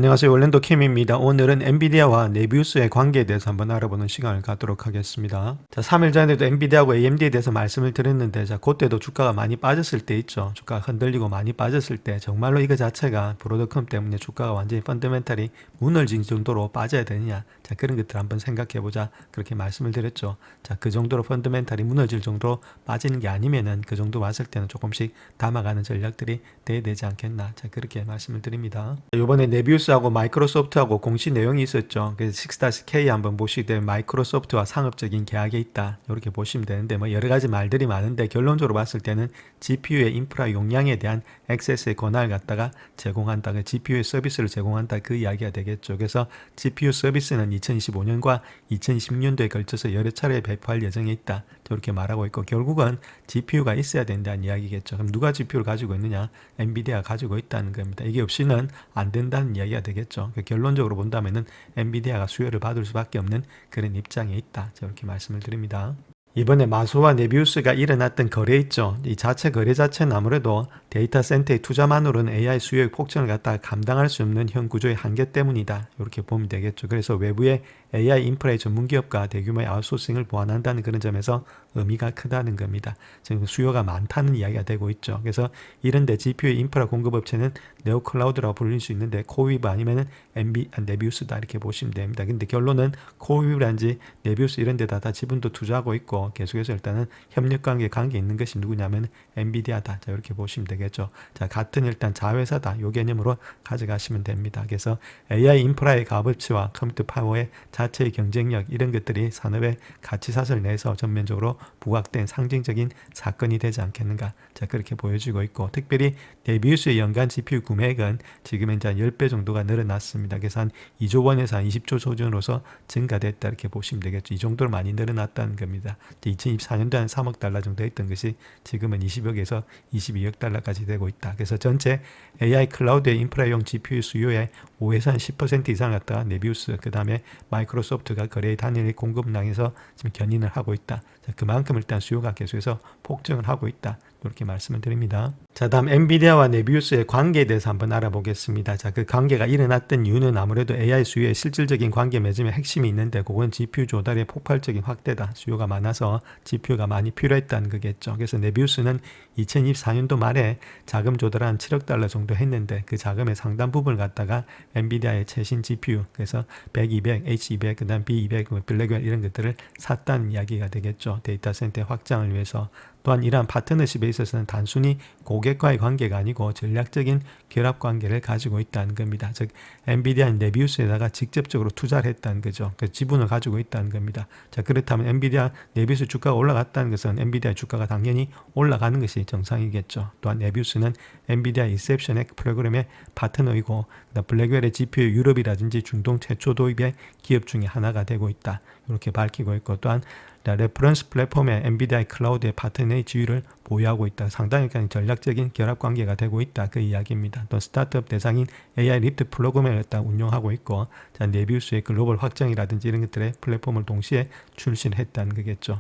안녕하세요. 올랜도 캠입니다. 오늘은 엔비디아와 네비우스의 관계에 대해서 한번 알아보는 시간을 갖도록 하겠습니다. 자, 3일 전에도 엔비디아하고 AMD에 대해서 말씀을 드렸는데, 자, 그때도 주가가 많이 빠졌을 때 있죠. 주가가 흔들리고 많이 빠졌을 때 정말로 이거 자체가 브로드컴 때문에 주가가 완전히 펀더멘탈이 무너진 정도로 빠져야 되느냐. 자, 그런 것들 한번 생각해보자. 그렇게 말씀을 드렸죠. 자, 그 정도로 펀더멘탈이 무너질 정도로 빠지는 게 아니면은 그 정도 왔을 때는 조금씩 담아가는 전략들이 돼야 되지 않겠나. 자, 그렇게 말씀을 드립니다. 이번에 네비우스하고 마이크로소프트하고 공시 내용이 있었죠. 그래서 6-K 한번 보시게 되면 마이크로소프트와 상업적인 계약에 있다. 이렇게 보시면 되는데 뭐 여러 가지 말들이 많은데 결론적으로 봤을 때는 GPU의 인프라 용량에 대한 액세스의 권한을 갖다가 제공한다. GPU의 서비스를 제공한다. 그 이야기가 되겠죠. 그래서 GPU 서비스는 2025년과 2026년도에 걸쳐서 여러 차례 배포할 예정에 있다. 저렇게 말하고 있고 결국은 GPU가 있어야 된다는 이야기겠죠. 그럼 누가 GPU를 가지고 있느냐? 엔비디아가 가지고 있다는 겁니다. 이게 없이는 안 된다는 이야기가 되겠죠. 결론적으로 본다면은 엔비디아가 수요를 받을 수밖에 없는 그런 입장에 있다. 저렇게 말씀을 드립니다. 이번에 마소와 네비우스가 일어났던 거래 있죠. 이 자체 거래 자체는 아무래도 데이터 센터의 투자만으로는 AI 수요의 폭증을 갖다가 감당할 수 없는 현 구조의 한계 때문이다. 이렇게 보면 되겠죠. 그래서 외부의 AI 인프라의 전문 기업과 대규모의 아웃소싱을 보완한다는 그런 점에서 의미가 크다는 겁니다. 지금 수요가 많다는 이야기가 되고 있죠. 그래서 이런데 GPU의 인프라 공급 업체는 네오클라우드라고 불릴 수 있는데 코웨이브 아니면은 네비우스다 이렇게 보시면 됩니다. 근데 결론은 코웨이브란지 네비우스 이런 데다 다 지분도 투자하고 있고 계속해서 일단은 협력 관계 있는 것이 누구냐면 엔비디아다. 자, 이렇게 보시면 되겠죠. 자, 같은 일단 자회사다. 요 개념으로 가져가시면 됩니다. 그래서 AI 인프라의 값어치와 컴퓨터 파워의 자체의 경쟁력 이런 것들이 산업의 가치 사슬 내에서 전면적으로 부각된 상징적인 사건이 되지 않겠는가. 자, 그렇게 보여지고 있고 특별히 네비우스의 연간 GPU 구매액은 지금 이제 10배 정도가 늘어났습니다. 그래서 한 2조 원에서 한 20조 수준으로서 증가됐다 이렇게 보시면 되겠죠. 이 정도로 많이 늘어났다는 겁니다. 2024년도에 한 3억 달러 정도 했던 것이 지금은 20억에서 22억 달러까지 되고 있다. 그래서 전체 AI 클라우드의 인프라용 GPU 수요의 5에서 한 10% 이상을 갖다가 네비우스 그 다음에 마이크로소프트가 거래의 단일 공급량에서 지금 견인을 하고 있다. 자, 그만큼 일단 수요가 계속해서 폭증을 하고 있다. 이렇게 말씀을 드립니다. 자, 다음 엔비디아와 네비우스의 관계에 대해서 한번 알아보겠습니다. 자, 그 관계가 일어났던 이유는 아무래도 AI 수요의 실질적인 관계 맺음의 핵심이 있는데 그건 GPU 조달의 폭발적인 확대다. 수요가 많아서 GPU가 많이 필요했다는 거겠죠. 그래서 네비우스는 2024년도 말에 자금 조달을 한 7억 달러 정도 했는데 그 자금의 상당 부분을 갖다가 엔비디아의 최신 GPU 그래서 100, 200, H200, 그 다음 B200, 블랙웰 이런 것들을 샀다는 이야기가 되겠죠. 데이터 센터 확장을 위해서. 또한 이러한 파트너십에 있어서는 단순히 고객과의 관계가 아니고 전략적인 결합 관계를 가지고 있다는 겁니다. 즉 엔비디아는 네비우스에다가 직접적으로 투자를 했다는 거죠. 그 지분을 가지고 있다는 겁니다. 자, 그렇다면 엔비디아 네비우스 주가가 올라갔다는 것은 엔비디아 주가가 당연히 올라가는 것이 정상이겠죠. 또한 네비우스는 엔비디아 인셉션 액 프로그램의 파트너이고 블랙웰의 GPU 유럽이라든지 중동 최초 도입의 기업 중에 하나가 되고 있다. 이렇게 밝히고 있고 또한 레퍼런스 플랫폼의 엔비디아 클라우드의 파트너의 지위를 보유하고 있다. 상당히 전략적인 결합 관계가 되고 있다. 그 이야기입니다. 또 스타트업 대상인 AI 리프트 프로그램을 갖다 운영하고 있고 자, 네비우스의 글로벌 확장이라든지 이런 것들의 플랫폼을 동시에 출시했다는 거겠죠.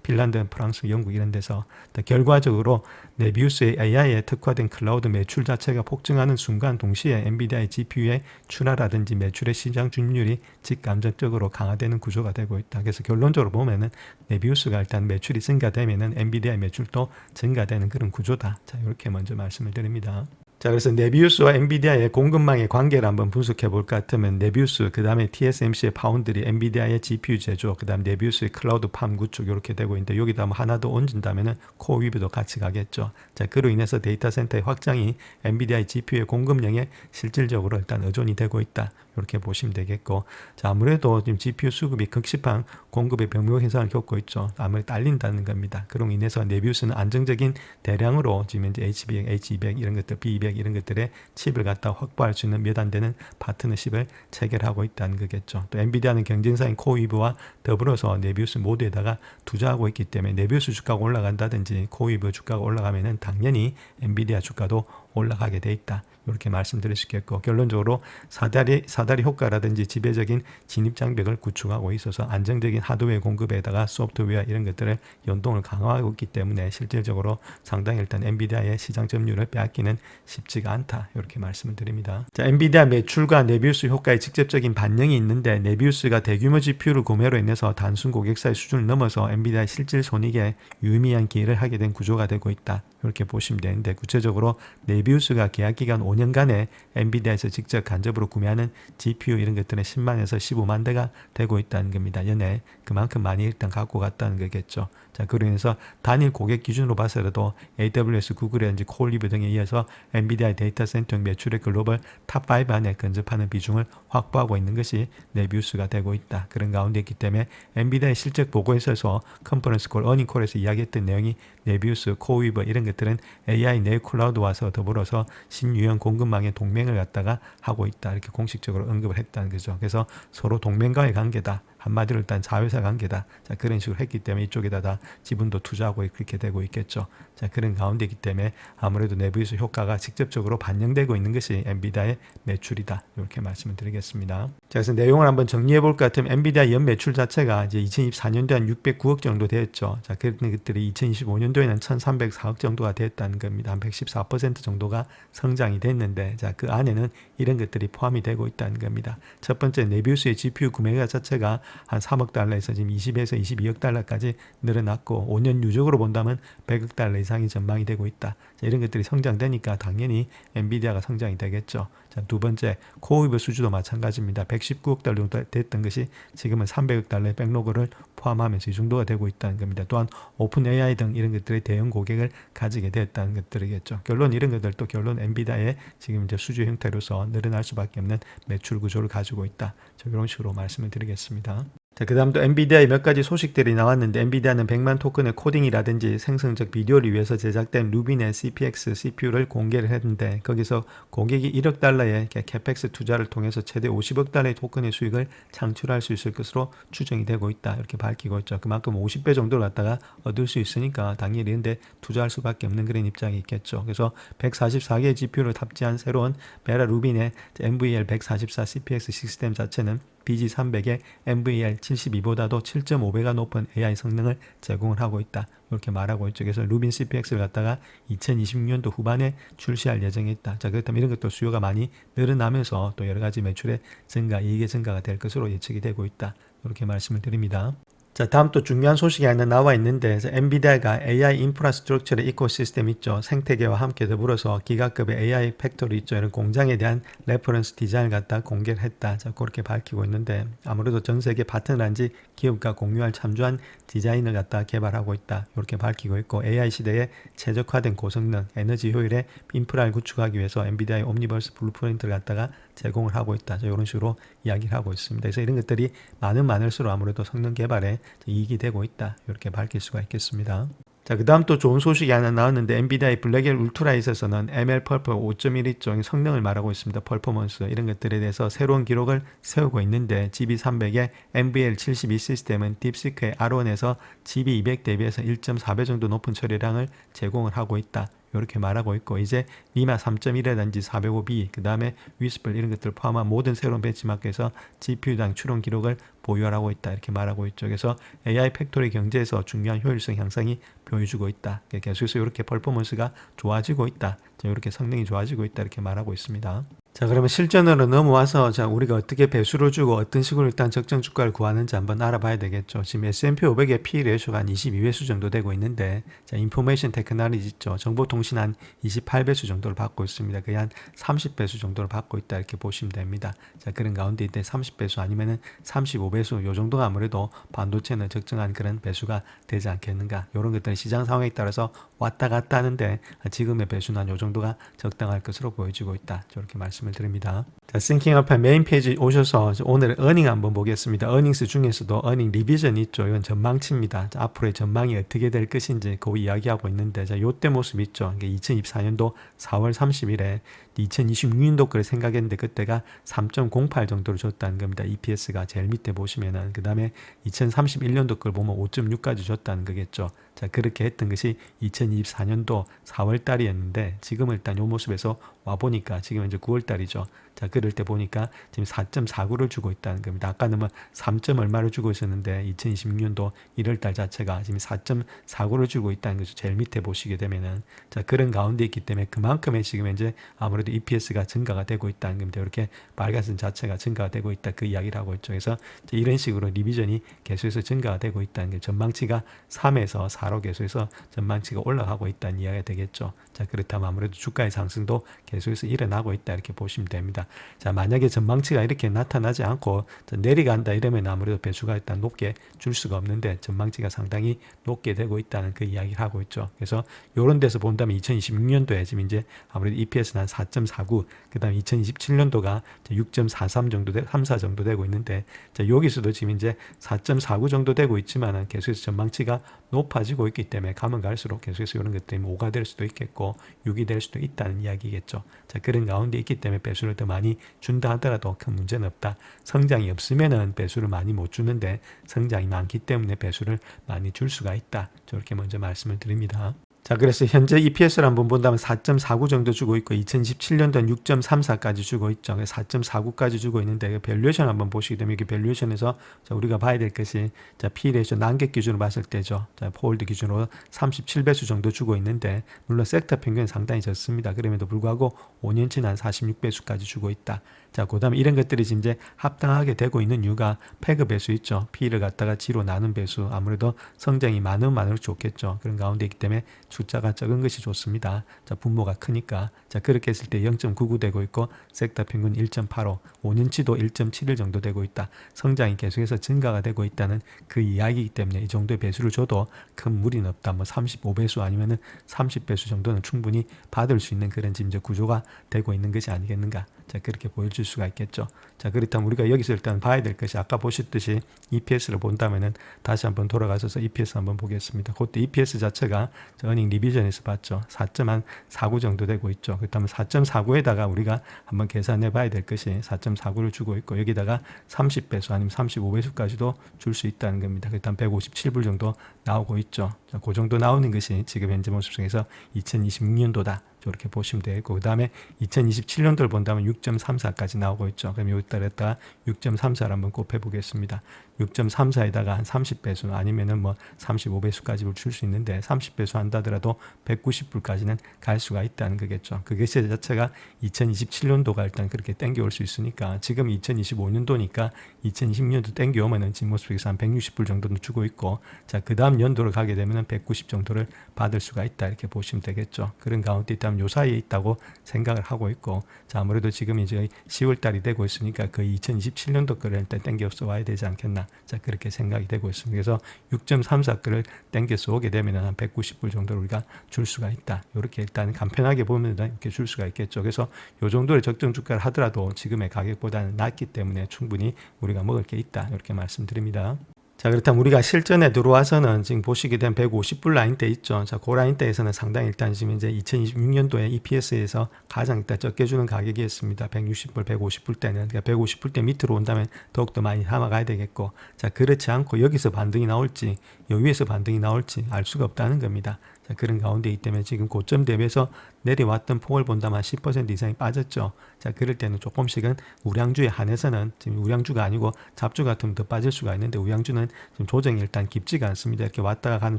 핀란드, 프랑스, 영국 이런 데서 결과적으로 네비우스의 AI에 특화된 클라우드 매출 자체가 폭증하는 순간 동시에 엔비디아의 GPU의 출하라든지 매출의 시장 점유율이 직감적적으로 강화되는 구조가 되고 있다. 그래서 결론적으로 보면은 네비우스가 일단 매출이 증가되면은 엔비디아의 매출도 증가되는 그런 구조다. 자, 이렇게 먼저 말씀을 드립니다. 자, 그래서 네비우스와 엔비디아의 공급망의 관계를 한번 분석해 볼 것 같으면 네비우스, 그 다음에 TSMC의 파운드리, 엔비디아의 GPU 제조, 그 다음 네비우스의 클라우드 팜 구축 이렇게 되고 있는데 여기다 뭐 하나 더 얹은다면은 코웨이브도 같이 가겠죠. 자, 그로 인해서 데이터 센터의 확장이 엔비디아의 GPU의 공급량에 실질적으로 일단 의존이 되고 있다. 이렇게 보시면 되겠고, 자, 아무래도 지금 GPU 수급이 극심한 공급의 병목 현상을 겪고 있죠. 아무래도 딸린다는 겁니다. 그로 인해서 네비우스는 안정적인 대량으로 지금 이제 H100, H200 이런 것들, B200 이런 것들의 칩을 갖다 확보할 수 있는 몇 안 되는 파트너십을 체결하고 있다는 거겠죠. 또 엔비디아는 경쟁사인 코웨이브와 더불어서 네비우스 모두에다가 투자하고 있기 때문에 네비우스 주가가 올라간다든지 코웨이브 주가가 올라가면은 당연히 엔비디아 주가도 올라가게 돼 있다. 이렇게 말씀드릴 수 있겠고, 결론적으로 사다리 효과라든지 지배적인 진입 장벽을 구축하고 있어서 안정적인 하드웨어 공급에다가 소프트웨어 이런 것들을 연동을 강화하고 있기 때문에 실질적으로 상당히 일단 엔비디아의 시장 점유율을 빼앗기는 쉽지가 않다. 이렇게 말씀을 드립니다. 자, 엔비디아 매출과 네비우스 효과의 직접적인 반영이 있는데, 네비우스가 대규모 GPU를 구매로 인해서 단순 고객사의 수준을 넘어서 엔비디아의 실질 손익에 유의미한 기여를 하게 된 구조가 되고 있다. 이렇게 보시면 되는데, 구체적으로 네비우스가 계약기간 5년간에 엔비디아에서 직접 간접으로 구매하는 GPU 이런 것들은 10만에서 15만 대가 되고 있다는 겁니다. 연에 그만큼 많이 일단 갖고 갔다는 거겠죠. 자, 그로 인해서 단일 고객 기준으로 봐서라도 AWS, 구글이라든지 콜리브 등에 이어서 엔비디아의 데이터 센터 매출의 글로벌 탑5 안에 근접하는 비중을 확보하고 있는 것이 네비우스가 되고 있다. 그런 가운데 있기 때문에 엔비디아의 실적 보고에 있어서 컨퍼런스 콜, 어닝콜에서 이야기했던 내용이 네비우스, 코위버 이런 것들은 AI 네오 클라우드와서 더불어서 신유형 공급망의 동맹을 갖다가 하고 있다. 이렇게 공식적으로 언급을 했다는 거죠. 그래서 서로 동맹과의 관계다. 한마디로 일단 자회사 관계다. 자, 그런 식으로 했기 때문에 이쪽에다 다 지분도 투자하고 그렇게 되고 있겠죠. 자, 그런 가운데이기 때문에 아무래도 네비우스 효과가 직접적으로 반영되고 있는 것이 엔비디아의 매출이다. 이렇게 말씀을 드리겠습니다. 자, 그래서 내용을 한번 정리해 볼 것 같으면 엔비디아 연 매출 자체가 이제 2024년도에 한 609억 정도 되었죠. 자, 그런 것들이 2025년도에는 1,304억 정도가 되었다는 겁니다. 한 114% 정도가 성장이 됐는데, 자, 그 안에는 이런 것들이 포함이 되고 있다는 겁니다. 첫 번째, 네비우스의 GPU 구매가 자체가 한 3억 달러에서 지금 20에서 22억 달러까지 늘어났고, 5년 누적으로 본다면 100억 달러 이상이 전망이 되고 있다. 자, 이런 것들이 성장되니까 당연히 엔비디아가 성장이 되겠죠. 자, 두 번째, 코어웨이버 수주도 마찬가지입니다. 119억 달러 정도 됐던 것이 지금은 300억 달러의 백로그를 포함하면서 이 정도가 되고 있다는 겁니다. 또한 오픈 AI 등 이런 것들의 대형 고객을 가지게 되었다는 것들이겠죠. 결론 이런 것들도 결론 엔비디아의 지금 이제 수주 형태로서 늘어날 수밖에 없는 매출 구조를 가지고 있다. 이런 식으로 말씀을 드리겠습니다. 자, 그 다음 또 엔비디아의 몇 가지 소식들이 나왔는데, 엔비디아는 100만 토큰의 코딩이라든지 생성적 비디오를 위해서 제작된 루빈의 CPX CPU를 공개를 했는데, 거기서 고객이 1억 달러의 캐펙스 투자를 통해서 최대 50억 달러의 토큰의 수익을 창출할 수 있을 것으로 추정이 되고 있다. 이렇게 밝히고 있죠. 그만큼 50배 정도를 갖다가 얻을 수 있으니까 당연히 이런데 투자할 수밖에 없는 그런 입장이 있겠죠. 그래서 144개의 GPU를 탑재한 새로운 베라 루빈의 NVL 144 CPX 시스템 자체는 BG300의 NVL72보다도 7.5배가 높은 AI 성능을 제공을 하고 있다. 이렇게 말하고 있죠. 그래서 루빈 CPX를 갖다가 2026년도 후반에 출시할 예정이 있다. 자, 그렇다면 이런 것도 수요가 많이 늘어나면서 또 여러 가지 매출의 증가, 이익의 증가가 될 것으로 예측이 되고 있다. 이렇게 말씀을 드립니다. 자, 다음 또 중요한 소식이 하나 나와 있는데, 엔비디아가 AI 인프라스트럭처의 이코시스템 있죠. 생태계와 함께 더불어서 기가급의 AI 팩토리 있죠. 이런 공장에 대한 레퍼런스 디자인을 갖다 공개를 했다. 자, 그렇게 밝히고 있는데, 아무래도 전 세계 파트너란지 기업과 공유할 참조한 디자인을 갖다 개발하고 있다. 이렇게 밝히고 있고, AI 시대에 최적화된 고성능, 에너지 효율의 인프라를 구축하기 위해서 엔비디아의 옴니버스 블루프린트를 갖다가 제공을 하고 있다. 자, 이런 식으로 이야기를 하고 있습니다. 그래서 이런 것들이 많을수록 아무래도 성능 개발에 이익이 되고 있다. 이렇게 밝힐 수가 있겠습니다. 자, 그 다음 또 좋은 소식이 하나 나왔는데, 엔비디아의 블랙엘 울트라에 있어서는 ML 펄퍼 5.1의 성능을 말하고 있습니다. 퍼포먼스 이런 것들에 대해서 새로운 기록을 세우고 있는데, GB300의 NVL72 시스템은 딥시크의 R1에서 GB200 대비해서 1.4배 정도 높은 처리량을 제공을 하고 있다. 이렇게 말하고 있고, 이제 미마 3.1이라든지 405B, 그 다음에 위스플 이런 것들을 포함한 모든 새로운 벤치마크에서 GPU당 추론 기록을 보유하고 있다. 이렇게 말하고 있죠. 그래서 AI 팩토리 경제에서 중요한 효율성 향상이 보여주고 있다. 계속해서 이렇게 퍼포먼스가 좋아지고 있다. 이렇게 성능이 좋아지고 있다. 이렇게 말하고 있습니다. 자, 그러면 실전으로 넘어와서 자, 우리가 어떻게 배수를 주고 어떤 식으로 일단 적정 주가를 구하는지 한번 알아봐야 되겠죠. 지금 S&P 500의 P 레이쇼가 한 22배수 정도 되고 있는데, 자, 인포메이션 테크놀로지 있죠. 정보통신 한 28배수 정도를 받고 있습니다. 거의 한 30배수 정도를 받고 있다. 이렇게 보시면 됩니다. 자, 그런 가운데 이때 30배수 아니면은 35배수 요 정도가 아무래도 반도체는 적정한 그런 배수가 되지 않겠는가. 이런 것들은 시장 상황에 따라서 왔다 갔다 하는데, 지금의 배수는 한 요 정도가 적당할 것으로 보여지고 있다. 저렇게 말씀을 드립니다. 자, 싱킹업한 메인 페이지 오셔서 오늘 어닝 한번 보겠습니다. 어닝스 중에서도 어닝 리비전 있죠. 이건 전망치입니다. 자, 앞으로의 전망이 어떻게 될 것인지 그 이야기하고 있는데, 자, 요때 모습 있죠. 2024년도 4월 30일에 2026년도 거를 생각했는데 그때가 3.08 정도로 줬다는 겁니다. EPS가 제일 밑에 보시면은. 그 다음에 2031년도 걸 보면 5.6까지 줬다는 거겠죠. 자, 그렇게 했던 것이 2024년도 4월 달이었는데 지금 일단 요 모습에서 와 보니까 지금 이제 9월 달이죠. 자, 그럴 때 보니까 지금 4.49를 주고 있다는 겁니다. 아까는 뭐 3점 얼마를 주고 있었는데 2026년도 1월 달 자체가 지금 4.49를 주고 있다는 거죠. 제일 밑에 보시게 되면은. 자, 그런 가운데 있기 때문에 그만큼의 지금 이제 아무래도 EPS가 증가가 되고 있다는 겁니다. 이렇게 빨간선 자체가 증가가 되고 있다. 그 이야기를 하고 있죠. 그래서 이런 식으로 리비전이 계속해서 증가가 되고 있다는 게 전망치가 3에서 4로 계속해서 전망치가 올라가고 있다는 이야기가 되겠죠. 자, 그렇다면 아무래도 주가의 상승도 계속해서 일어나고 있다. 이렇게 보시면 됩니다. 자, 만약에 전망치가 이렇게 나타나지 않고 내려간다 이러면 아무래도 배수가 일단 높게 줄 수가 없는데 전망치가 상당히 높게 되고 있다는 그 이야기를 하고 있죠. 그래서 이런 데서 본다면 2026년도에 지금 이제 아무래도 EPS는 한 4.49, 그 다음에 2027년도가 6.43 정도, 34 정도 되고 있는데, 자, 여기서도 지금 이제 4.49 정도 되고 있지만은 계속해서 전망치가 높아지고 있기 때문에 가면 갈수록 계속해서 이런 것들이 5가 될 수도 있겠고 6이 될 수도 있다는 이야기겠죠. 자, 그런 가운데 있기 때문에 배수를 더 많이 준다 하더라도 큰 문제는 없다. 성장이 없으면은 배수를 많이 못 주는데 성장이 많기 때문에 배수를 많이 줄 수가 있다. 저렇게 먼저 말씀을 드립니다. 자, 그래서 현재 EPS를 한번 본다면 4.49 정도 주고 있고 2017년도는 6.34까지 주고 있죠. 4.49까지 주고 있는데 밸류에이션 한번 보시게 되면 이게 밸류에이션에서 우리가 봐야 될 것이 P 레이쇼 난객 기준으로 봤을 때죠. 자, 포홀드 기준으로 37배수 정도 주고 있는데 물론 섹터 평균은 상당히 적습니다. 그럼에도 불구하고 5년치는 한 46배수까지 주고 있다. 자, 그 다음에 이런 것들이 이제 합당하게 되고 있는 이유가 패그 배수 있죠. P를 갖다가 G로 나눈 배수. 아무래도 성장이 많을수록 좋겠죠. 그런 가운데 있기 때문에 숫자가 적은 것이 좋습니다. 자, 분모가 크니까. 자, 그렇게 했을 때 0.99 되고 있고 섹터 평균 1.85, 5년치도 1.71 정도 되고 있다. 성장이 계속해서 증가가 되고 있다는 그 이야기이기 때문에 이 정도의 배수를 줘도 큰 무리는 없다. 뭐 35배수 아니면은 30배수 정도는 충분히 받을 수 있는 그런 지금 이제 구조가 되고 있는 것이 아니겠는가. 자, 그렇게 보여줄 수가 있겠죠. 자, 그렇다면 우리가 여기서 일단 봐야 될 것이 아까 보셨듯이 EPS를 본다면은 다시 한번 돌아가셔서 EPS 한번 보겠습니다. 그때 EPS 자체가 어닝 리비전에서 봤죠. 4.49 정도 되고 있죠. 그렇다면 4.49에다가 우리가 한번 계산해 봐야 될 것이 4.49를 주고 있고 여기다가 30배수 아니면 35배수까지도 줄 수 있다는 겁니다. 그렇다면 157불 정도 나오고 있죠. 자, 그 정도 나오는 것이 지금 현재 모습 속에서 2026년도다. 이렇게 보시면 되고 그 다음에 2027년도를 본다면 6.34까지 나오고 있죠. 그럼 여기다가 6.34를 한번 곱해 보겠습니다. 6.34에다가 한 30배수 아니면은 뭐 35배수까지 줄 수 있는데 30배수 한다더라도 190불까지는 갈 수가 있다는 거겠죠. 그게 자체가 2027년도가 일단 그렇게 땡겨올 수 있으니까 지금 2025년도니까 2020년도 땡겨오면은 지금 모습에서 한 160불 정도는 주고 있고 자, 그 다음 연도를 가게 되면은 190 정도를 받을 수가 있다 이렇게 보시면 되겠죠. 그런 가운데 있다면 요 사이에 있다고 생각을 하고 있고 자, 아무래도 지금 이제 10월 달이 되고 있으니까 거의 2027년도 거를 일단 땡겨서 와야 되지 않겠나. 자, 그렇게 생각이 되고 있습니다. 그래서 6.34거를 땡겨서 오게 되면 한 190불 정도를 우리가 줄 수가 있다. 이렇게 일단 간편하게 보면 이렇게 줄 수가 있겠죠. 그래서 요 정도의 적정 주가를 하더라도 지금의 가격보다는 낮기 때문에 충분히 우리가 먹을 게 있다. 이렇게 말씀드립니다. 자, 그렇다면 우리가 실전에 들어와서는 지금 보시게 된 150불 라인대 있죠. 자, 그 라인대에서는 상당히 일단 지금 이제 2026년도에 EPS에서 가장 일단 적게 주는 가격이었습니다. 160불, 150불 때는. 그러니까 150불 대 밑으로 온다면 더욱더 많이 담아가야 되겠고. 자, 그렇지 않고 여기서 반등이 나올지, 여기 위에서 반등이 나올지 알 수가 없다는 겁니다. 자, 그런 가운데이기 때문에 지금 고점 대비해서 내려왔던 폭을 본다면 10% 이상이 빠졌죠. 자, 그럴 때는 조금씩은 우량주에 한해서는 지금 우량주가 아니고 잡주 같으면 더 빠질 수가 있는데 우량주는 지금 조정이 일단 깊지가 않습니다. 이렇게 왔다가 가는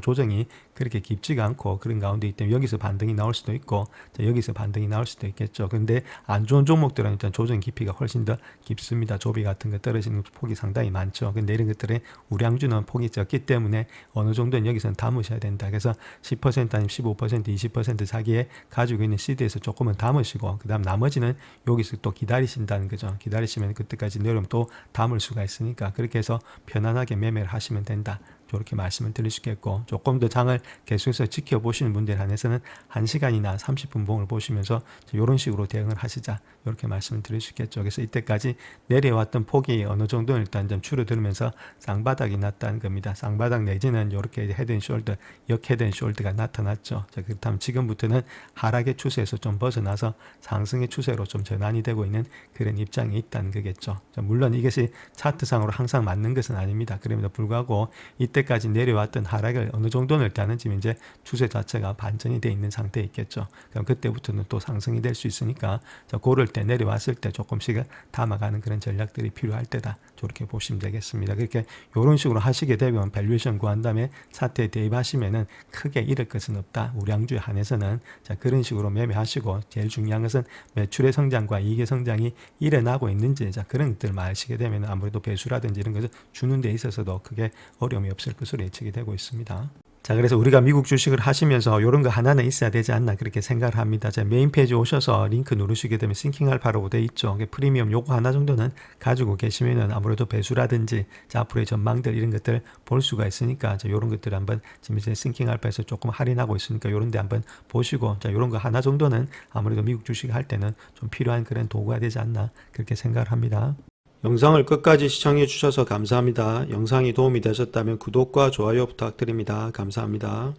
조정이 그렇게 깊지가 않고 그런 가운데이기 때문에 여기서 반등이 나올 수도 있고 자, 여기서 반등이 나올 수도 있겠죠. 근데 안 좋은 종목들은 일단 조정 깊이가 훨씬 더 깊습니다. 조비 같은 거 떨어지는 폭이 상당히 많죠. 근데 이런 것들은 우량주는 폭이 적기 때문에 어느 정도는 여기서는 담으셔야 된다. 그래서 10% 아니면 15%, 20% 자기의 가지고 있는 시드에서 조금은 담으시고 그 다음 나머지는 여기서 또 기다리신다는 거죠. 기다리시면 그때까지 내려오면 또 담을 수가 있으니까 그렇게 해서 편안하게 매매를 하시면 된다. 저렇게 말씀을 드릴 수 있겠고, 조금 더 장을 계속해서 지켜보시는 분들 한해서는 1시간이나 30분 봉을 보시면서 이런 식으로 대응을 하시자, 이렇게 말씀을 드릴 수 있겠죠. 그래서 이때까지 내려왔던 폭이 어느 정도는 일단 좀 줄어들면서 쌍바닥이 났다는 겁니다. 쌍바닥 내지는 이렇게 헤드앤숄더, 역 헤드앤숄더가 나타났죠. 자, 그렇다면 지금부터는 하락의 추세에서 좀 벗어나서 상승의 추세로 좀 전환이 되고 있는 그런 입장이 있다는 거겠죠. 자, 물론 이것이 차트상으로 항상 맞는 것은 아닙니다. 그럼에도 불구하고 이때까지 내려왔던 하락을 어느 정도는 일단은 지금 이제 추세 자체가 반전이 돼 있는 상태에 있겠죠. 그럼 그때부터는 또 상승이 될 수 있으니까, 자, 고를 때 내려왔을 때 조금씩 담아가는 그런 전략들이 필요할 때다. 저렇게 보시면 되겠습니다. 그렇게 이런 식으로 하시게 되면 밸류에이션 구한 다음에 차트에 대입하시면은 크게 잃을 것은 없다. 우량주에 한해서는. 자, 그런 식으로 매매하시고, 제일 중요한 것은 매출의 성장과 이익의 성장이 일어나고 있는지, 자, 그런 것들을 아시게 되면 아무래도 배수라든지 이런 것을 주는 데 있어서도 크게 어려움이 없을 것으로 예측이 되고 있습니다. 자, 그래서 우리가 미국 주식을 하시면서 이런 거 하나는 있어야 되지 않나 그렇게 생각을 합니다. 자, 메인 페이지 오셔서 링크 누르시게 되면 싱킹 알파라고 되어 있죠. 프리미엄 요거 하나 정도는 가지고 계시면은 아무래도 배수라든지, 자, 앞으로의 전망들 이런 것들 볼 수가 있으니까, 자, 이런 것들 한번 지금 이제 싱킹 알파에서 조금 할인하고 있으니까 이런 데 한번 보시고, 자, 이런 거 하나 정도는 아무래도 미국 주식 할 때는 좀 필요한 그런 도구가 되지 않나 그렇게 생각을 합니다. 영상을 끝까지 시청해 주셔서 감사합니다. 영상이 도움이 되셨다면 구독과 좋아요 부탁드립니다. 감사합니다.